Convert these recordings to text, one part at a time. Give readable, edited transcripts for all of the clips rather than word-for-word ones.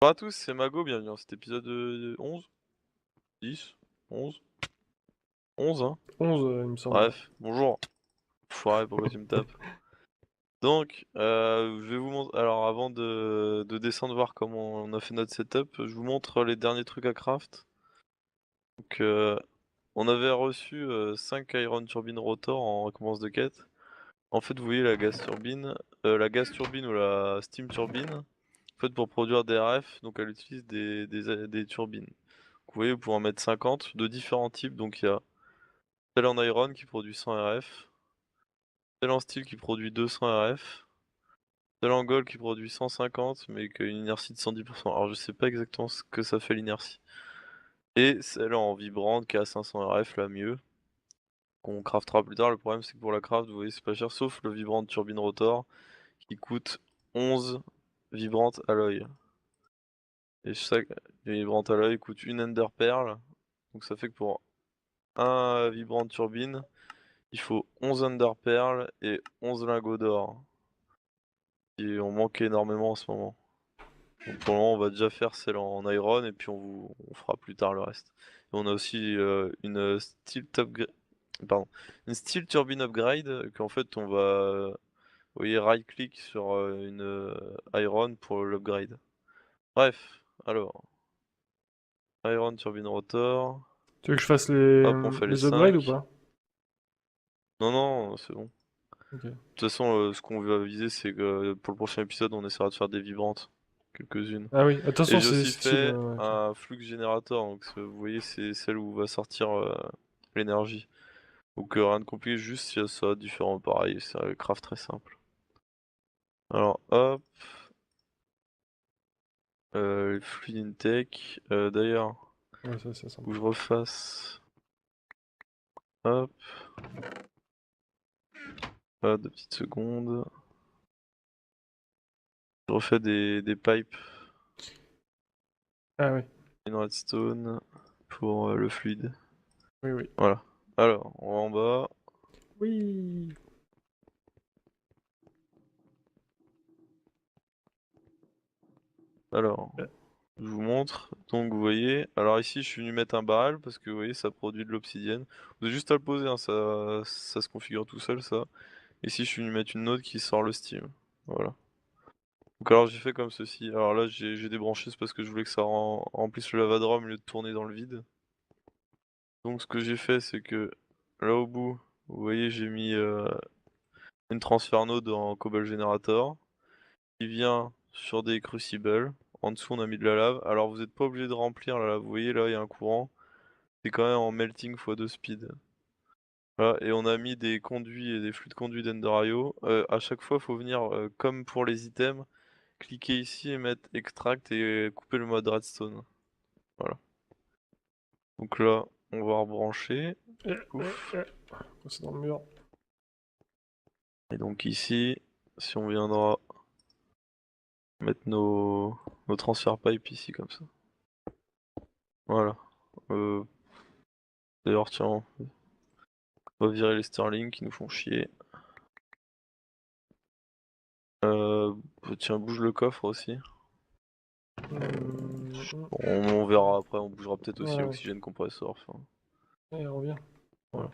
Bonjour à tous, c'est Mago, bienvenue dans cet épisode 11, 10, 11, 11 hein. 11, il me semble, ouais. Bref, bonjour. Foiré, pourquoi tu me tapes? Donc, je vais vous montrer. Alors, avant de descendre voir comment on a fait notre setup, je vous montre les derniers trucs à craft. Donc, on avait reçu 5 Iron Turbine Rotor en récompense de quête. En fait, vous voyez la gaz turbine ou la steam turbine, en fait, pour produire des RF, donc elle utilise des turbines. Vous voyez, vous pouvez en mettre 50 de différents types, donc il y a celle en iron qui produit 100 RF, celle en steel qui produit 200 RF, celle en gold qui produit 150 mais qui a une inertie de 110%. Alors je sais pas exactement ce que ça fait l'inertie. Et celle en vibrante qui a 500 RF, la mieux, qu'on craftera plus tard. Le problème c'est que pour la craft, vous voyez, c'est pas cher, sauf le vibrant turbine rotor qui coûte 11 vibrantes à l'œil. Et chaque vibrante à l'œil coûte une ender pearl, donc ça fait que pour un vibrant turbine, il faut 11 ender pearl et 11 lingots d'or. Et on manque énormément en ce moment. Donc pour le moment, on va déjà faire celle en iron et puis on fera plus tard le reste. Et on a aussi une pardon, une steel turbine upgrade qu'en fait on va, vous voyez, right click sur une iron pour l'upgrade. Bref, alors iron turbine rotor. Tu veux que je fasse les, Hop, on fait les les upgrades ou 5. pas? Non, non, c'est bon. De Ok. toute façon, ce qu'on va viser, c'est que pour le prochain épisode, on essaiera de faire des vibrantes. Quelques-unes. Ah oui, Et attention, j'ai c'est aussi style. fait Ok. un flux générateur, donc vous voyez, c'est celle où va sortir l'énergie. Donc rien de compliqué, juste il y a ça, différent pareil, c'est un craft très simple. Alors hop, les fluid intake, d'ailleurs, Ouais, ça c'est où sympa. je refasse, hop, 2 petites secondes, je refais des pipes Ah oui, in redstone pour le fluide. oui, oui. Voilà. Alors, on va en bas. Oui. Alors, Euh, je vous montre. Donc vous voyez, alors ici je suis venu mettre un barrel parce que vous voyez ça produit de l'obsidienne. Vous avez juste à le poser, hein, ça se configure tout seul ça. Ici je suis venu mettre une note qui sort le steam. Voilà. Donc alors j'ai fait comme ceci. Alors là j'ai débranché, c'est parce que je voulais que ça remplisse le lavadrum au lieu de tourner dans le vide. Donc ce que j'ai fait c'est que là au bout, vous voyez j'ai mis une transfer node en cobble generator qui vient sur des crucibles. En dessous on a mis de la lave. Alors vous n'êtes pas obligé de remplir la lave, vous voyez là il y a un courant. C'est quand même en melting x2 speed. Voilà, et on a mis des conduits et des flux de conduits d'Ender.io. À chaque fois, faut venir, comme pour les items, cliquer ici et mettre extract et couper le mode redstone. Voilà. Donc là, on va rebrancher. euh, euh, Ouf. euh. C'est dans le mur. Et donc ici, si on viendra mettre nos transfer pipes ici comme ça. Voilà. Euh, D'ailleurs, tiens, on va virer les Sterling qui nous font chier. Euh, Tiens, bouge le coffre aussi. On verra après, on bougera peut-être aussi Ouais, l'oxygène compressor. Enfin, il revient. voilà. Voilà.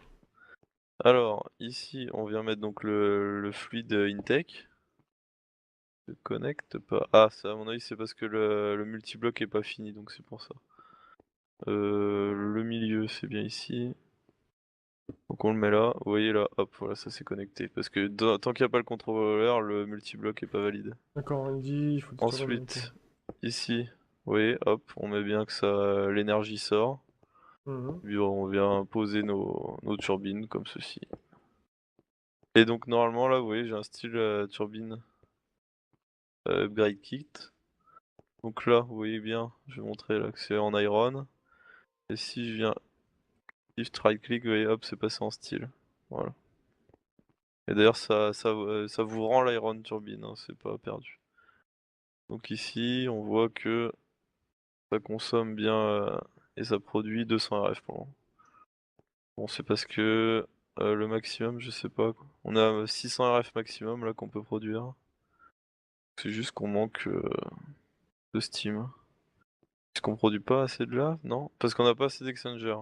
Alors, ici, on vient mettre donc le fluide intake. Se connecte pas. Ah, ça, à mon avis, c'est parce que le multibloc est pas fini, donc c'est pour ça. Le milieu, c'est bien ici. Donc on le met là. Vous voyez là, hop, voilà, ça s'est connecté. Parce que tant qu'il n'y a pas le contrôleur, le multibloc est pas valide. D'accord, il dit il faut déterminer. Ok. Ensuite, ici, vous voyez, hop, on met bien que ça, l'énergie sort. Mhm. Puis on vient poser nos turbines comme ceci. Et donc normalement là, vous voyez, j'ai un style turbine upgrade kit. Donc là, vous voyez bien, je vais montrer là que c'est en iron. Et si je viens shift right click, vous voyez, hop, c'est passé en steel. Voilà. Et d'ailleurs, ça vous rend l'iron turbine, hein, c'est pas perdu. Donc ici, on voit que ça consomme bien et ça produit 200 RF pour le moment. Bon, c'est parce que le maximum, je sais pas quoi. On a 600 RF maximum là qu'on peut produire. C'est juste qu'on manque de Steam. Est-ce qu'on produit pas assez de lave? Non? Parce qu'on a pas assez d'Exchanger.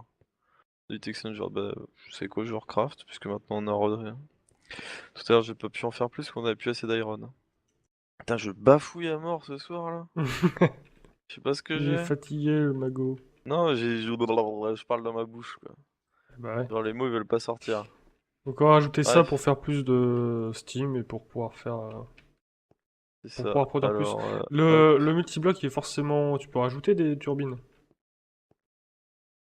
Du Exchanger, bah je sais quoi, je recraft, puisque maintenant on a Rodri. Tout à l'heure j'ai pas pu en faire plus, parce qu'on avait plus assez d'iron. Putain, je bafouille à mort ce soir là. Je sais pas ce que Il est j'ai. fatigué, le magot. Non, je parle dans ma bouche quoi. Bah ouais. Genre les mots ils veulent pas sortir. Donc on va rajouter ça pour Bref, faire plus de Steam et pour pouvoir faire... c'est pour ça. pouvoir produire plus. Alors, hop. Le multibloc, il est forcément... Tu peux rajouter des turbines.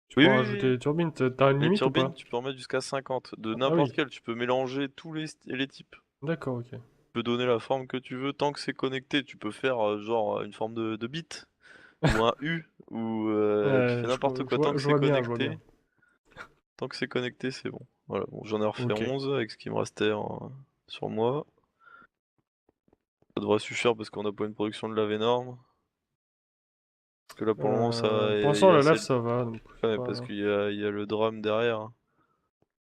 Tu Oui, peux oui, rajouter oui. des turbines. T'as une Les limite ou turbines, pas? tu peux en mettre jusqu'à 50. De Ah n'importe oui. quel, tu peux mélanger tous les types. D'accord, ok. Tu peux donner la forme que tu veux, tant que c'est connecté, tu peux faire genre une forme de bit, ou un U, ou tu fais n'importe quoi, tant que Je c'est vois bien, je vois bien. connecté. Tant que c'est connecté, c'est bon. Voilà, bon, j'en ai refait Ok. 11 avec ce qui me restait sur moi. Ça devrait suffire parce qu'on n'a pas une production de lave énorme. Parce que là pour le moment Pour il l'instant, y a la assez lave, de... ça va. Donc Ouais, parce pas... qu'il y a le drum derrière.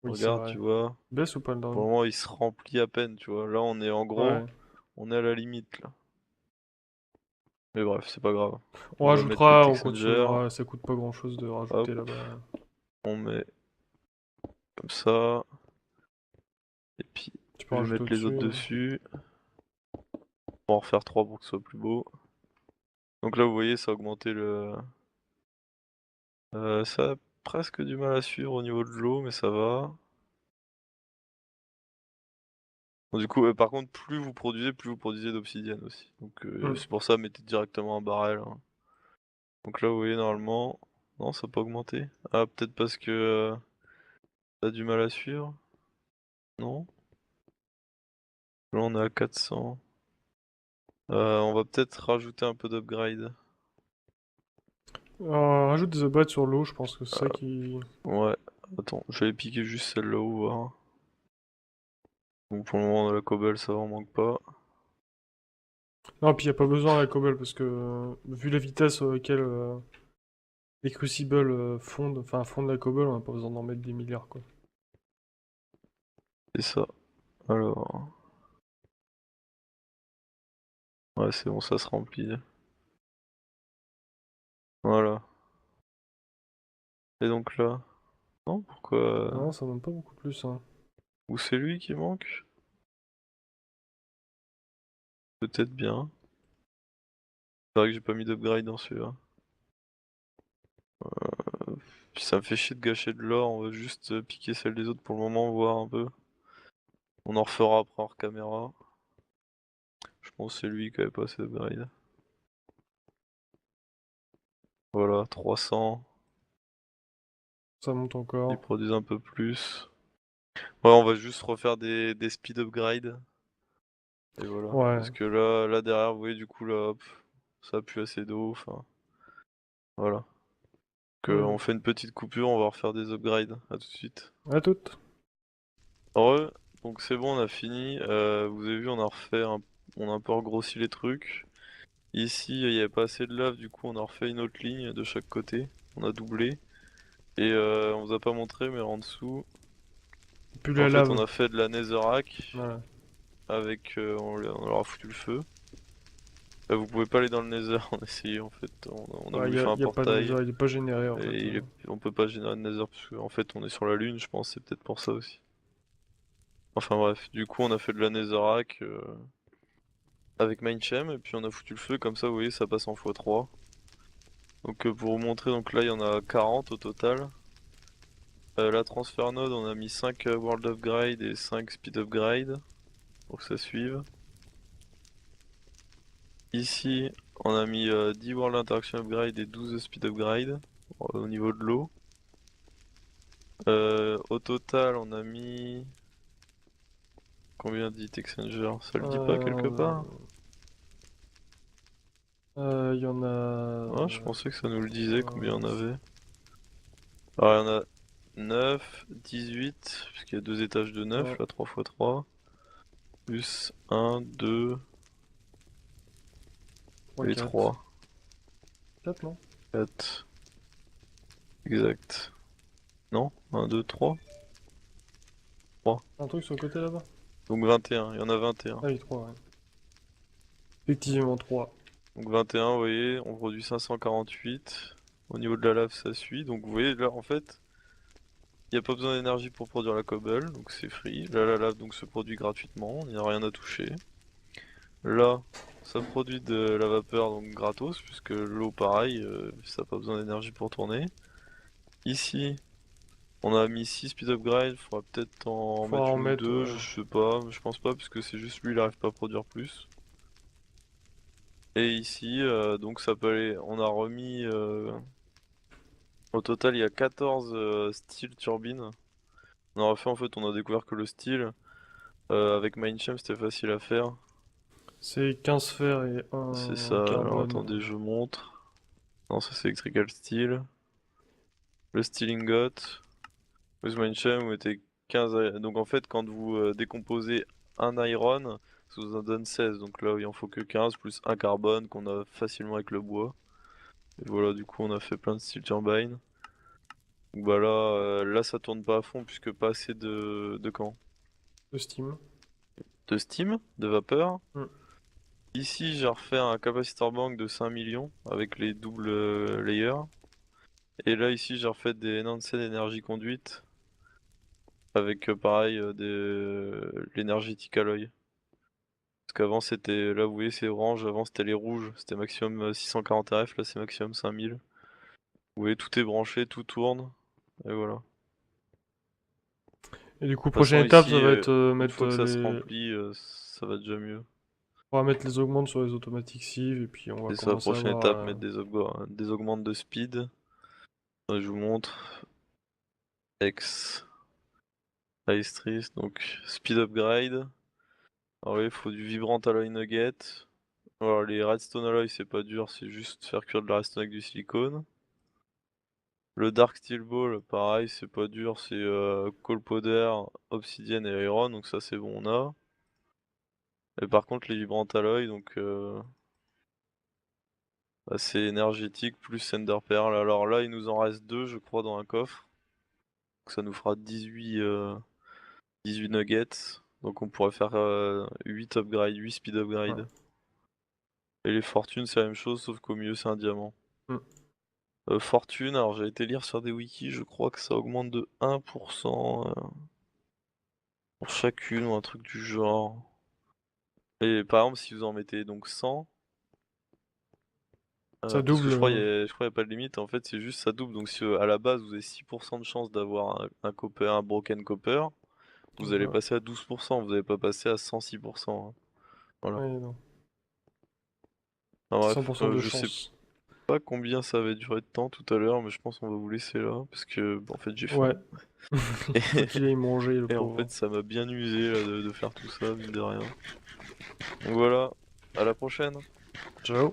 Oui, c'est Regarde, vrai. tu vois. Baisse ou pas le Pour drone? le moment il se remplit à peine, tu vois. Là on est en gros, Ouais. on est à la limite là. Mais bref, c'est pas grave. On On va mettre les rajoutera, on Texanger. continuera. Ça coûte pas grand-chose de Hop, rajouter là-bas. on met comme ça. Et puis Tu peux je vais rajouter mettre les au-dessus, autres hein. dessus. On va en refaire 3 pour que ce soit plus beau. Donc là vous voyez ça a augmenté le... ça a presque du mal à suivre au niveau de l'eau, mais ça va. Bon, du coup, par contre, plus vous produisez d'obsidienne aussi. Donc Hmm. c'est pour ça, mettez directement un barrel, hein. Donc là, vous voyez, normalement... Non, ça n'a pas augmenté. Ah, peut-être parce que ça a du mal à suivre. Non? Là, on est à 400. On va peut-être rajouter un peu d'upgrade. Rajoute des upgrades sur l'eau, je pense que c'est ça qui... Ouais, attends, je vais piquer juste celle-là au voir. Bon, pour le moment, on a la cobble, ça en manque pas. Non, puis y a pas besoin à la cobble, parce que vu la vitesse auquel les crucibles fondent la cobble, on a pas besoin d'en mettre des milliards, quoi. C'est ça. Alors... Ouais, c'est bon, ça se remplit. Voilà. Et donc là... Non, pourquoi... Non, ça demande pas beaucoup plus, hein. Ou c'est lui qui manque? Peut-être bien. C'est vrai que j'ai pas mis d'upgrade dans celui-là. Puis ça me fait chier de gâcher de l'or, on va juste piquer celle des autres pour le moment, voir un peu. On en refera après hors caméra. Je pense que c'est lui qui avait pas assez d'upgrade. Voilà, 300. Ça monte Ils encore. produisent un peu plus. Ouais, on va juste refaire des speed upgrade. Et voilà. Ouais. Parce que là derrière, vous voyez, du coup, là, hop, ça pue assez d'eau, enfin, voilà. Donc Hmm. on fait une petite coupure, on va refaire des upgrades. À tout de suite. À toutes. Heureux, donc c'est bon, on a fini. Vous avez vu, on a refait on a un peu regrossi les trucs. Ici, il n'y avait pas assez de lave, du coup, on a refait une autre ligne de chaque côté. On a doublé. Et on vous a pas montré, mais en dessous, Plus en la fait, on lave. a fait de la netherrack Voilà. avec, on leur a foutu le feu. Vous pouvez pas aller dans le nether, on a essayé en fait, on a Ouais, voulu faire un y a pas de portail. nether, il est pas généré en fait. Et on peut pas générer de nether parce qu'en fait on est sur la lune, je pense, c'est peut-être pour ça aussi. Enfin bref, du coup on a fait de la netherrack avec Mindchem et puis on a foutu le feu, comme ça vous voyez ça passe en x3. Donc pour vous montrer, donc là il y en a 40 au total. La transfer node on a mis 5 world upgrade et 5 speed upgrade pour que ça suive. Ici on a mis 10 world interaction upgrade et 12 speed upgrade au niveau de l'eau. Au total on a mis... Combien dit Exchanger? Ça le dit pas quelque part? Il y en Ah, je a... pensais que ça nous le disait combien on 15. avait. Alors il y en a 9, 18, puisqu'il y a deux étages de 9, Ouais, là 3 x 3. Plus 1, 2 3, et 4. 3. 4, non? 4. Exact. Non? 1, 2, 3? 3. Un truc sur le côté là-bas? Donc 21, il y en a 21. Ah oui, 3, ouais. Effectivement, 3. Donc 21, vous voyez, on produit 548. Au niveau de la lave, ça suit. Donc vous voyez, là, en fait, il n'y a pas besoin d'énergie pour produire la cobble, donc c'est free. Là, la lave donc se produit gratuitement, il n'y a rien à toucher. Là, ça produit de la vapeur, donc gratos, puisque l'eau, pareil, ça n'a pas besoin d'énergie pour tourner. Ici, on a mis 6 speed upgrade, il faudra peut-être en Faudra mettre en une ou mettre, deux, ouais. je sais pas, je pense pas, puisque c'est juste lui, il arrive pas à produire plus. Et ici, donc ça peut aller, on a remis, au total il y a 14 steel turbines. On a refait, en fait, on a découvert que le steel, avec Mindchamp c'était facile à faire. C'est 15 fer et C'est 1 ça, alors carbone. attendez, je montre. Non, ça c'est Electrical Steel. Le Steel Ingot. With Mindchamp, vous mettez 15. Donc en fait, quand vous décomposez un iron, ça vous en donne 16. Donc là, il en faut que 15 plus un carbone qu'on a facilement avec le bois. Et voilà, du coup, on a fait plein de steel turbines. Donc bah là, là ça tourne pas à fond puisque pas assez de quand? De Steam. De steam, de vapeur. Mm. Ici, j'ai refait un capacitor bank de 5 millions avec les doubles layers. Et là, ici, j'ai refait des Enhanced Energy Conduite avec pareil l'énergétique alloy. Parce qu'avant c'était, là vous voyez c'est orange, avant c'était les rouges, c'était maximum 640 RF, là c'est maximum 5000. Vous voyez tout est branché, tout tourne, et voilà. De Et du coup, toute façon prochaine étape, ça ici, va être une mettre fois que ça se les. remplit, ça va déjà mieux. On va mettre les augmentes sur les automatiques sieve et puis on va Et ça, commencer à prochaine voir. étape, mettre des augmentes de speed. Je vous montre. X, High Stress, donc speed upgrade. Alors oui, il faut du vibrant alloy nugget. Alors les redstone alloy c'est pas dur, c'est juste faire cuire de la redstone avec du silicone. Le Dark Steel Ball, pareil, c'est pas dur, c'est coal powder, obsidienne et iron, donc ça c'est bon, on a. Et par contre, les vibrant alloy, donc bah, c'est énergétique plus Ender Pearl. Alors là, il nous en reste 2, je crois, dans un coffre. Donc ça nous fera 18 nuggets. Donc on pourrait faire 8 upgrade, 8 speed Ouais. upgrade. Et les fortunes, c'est la même chose, sauf qu'au milieu, c'est un diamant. Mm. Fortune, alors j'ai été lire sur des wikis, je crois que ça augmente de 1% pour chacune ou un truc du genre. Et par exemple, si vous en mettez donc 100, Ça parce que double. je crois qu'il n'y a pas de limite, en fait c'est juste ça double. Donc si à la base vous avez 6% de chance d'avoir un copper, un broken copper, vous allez Ouais, passer à 12%, vous n'allez pas passer à 106%, hein. Voilà. ouais, non. Enfin, bref, 100% de je sais chance. pas combien ça va durer de temps tout à l'heure, mais je pense qu'on va vous laisser là, parce que bah, en fait j'ai faim. Ouais. Faut qu'il aille manger, le Et en pauvre. fait ça m'a bien usé là, de faire tout ça, mine de rien. Donc voilà, à la prochaine. Ciao.